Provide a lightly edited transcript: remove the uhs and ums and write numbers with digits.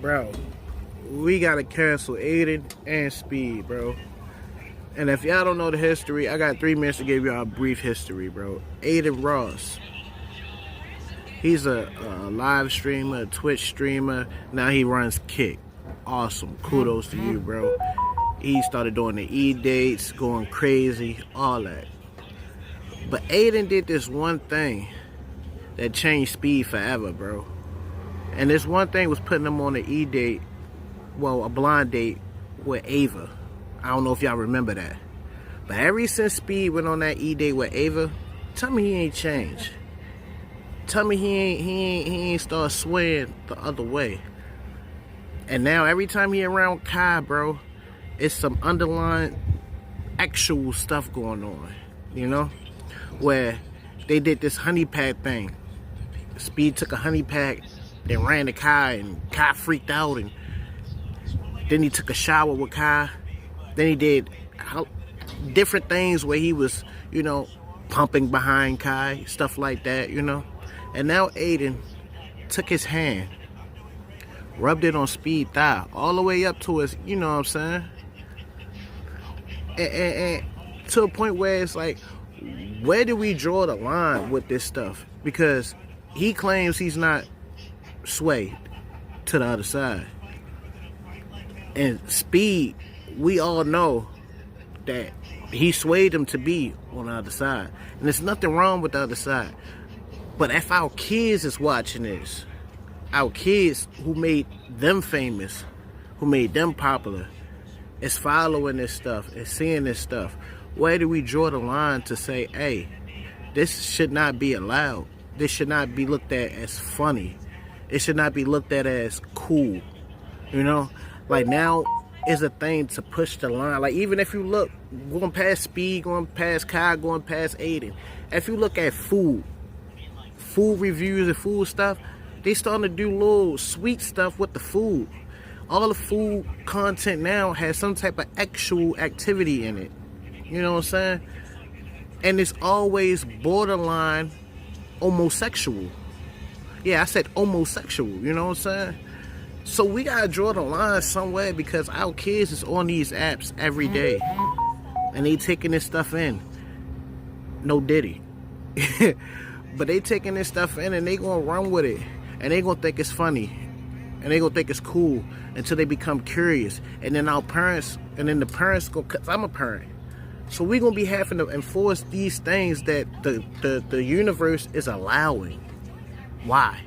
Bro, we gotta cancel Aiden and Speed, bro. And if y'all don't know the history, I got 3 minutes to give y'all a brief history, bro. Aiden Ross. He's a live streamer, a Twitch streamer. Now he runs Kick. Awesome. Kudos to you, bro. He started doing the E-dates, going crazy, all that. But Aiden did this one thing that changed Speed forever, bro. And this one thing was putting him on an E-date, well, a blind date with Ava. I don't know if y'all remember that. But ever since Speed went on that E-date with Ava, tell me he ain't changed. Tell me he ain't start swaying the other way. And now every time he around Kai, bro, it's some underlying actual stuff going on, you know? Where they did this honey pack thing. Speed took a honey pack, then ran to Kai, and Kai freaked out, and then he took a shower with Kai. Then he did different things where he was, you know, pumping behind Kai, stuff like that, you know? And now Aiden took his hand, rubbed it on Speed thigh, all the way up to his, you know what I'm saying? And to a point where it's like, where do we draw the line with this stuff? Because he claims he's not swayed to the other side. And Speed, we all know that he swayed him to be on the other side. And there's nothing wrong with the other side. But if our kids is watching this, our kids who made them famous, who made them popular, is following this stuff, is seeing this stuff, where do we draw the line to say, hey, this should not be allowed. This should not be looked at as funny. It should not be looked at as cool. You know? Like now is a thing to push the line. Like even if you look, going past Speed, going past Kai, going past Aiden, if you look at food reviews and food stuff, they starting to do little sweet stuff with the food. All the food content now has some type of actual activity in it. You know what I'm saying? And it's always borderline homosexual. Yeah, I said homosexual, you know what I'm saying? So we gotta draw the line somewhere because our kids is on these apps every day. And they taking this stuff in. No Diddy. But they taking this stuff in and they gonna run with it. And they gonna think it's funny. And they gonna think it's cool until they become curious. And then our parents, and then the parents go, cause I'm a parent. So we gonna be having to enforce these things that the universe is allowing. Why?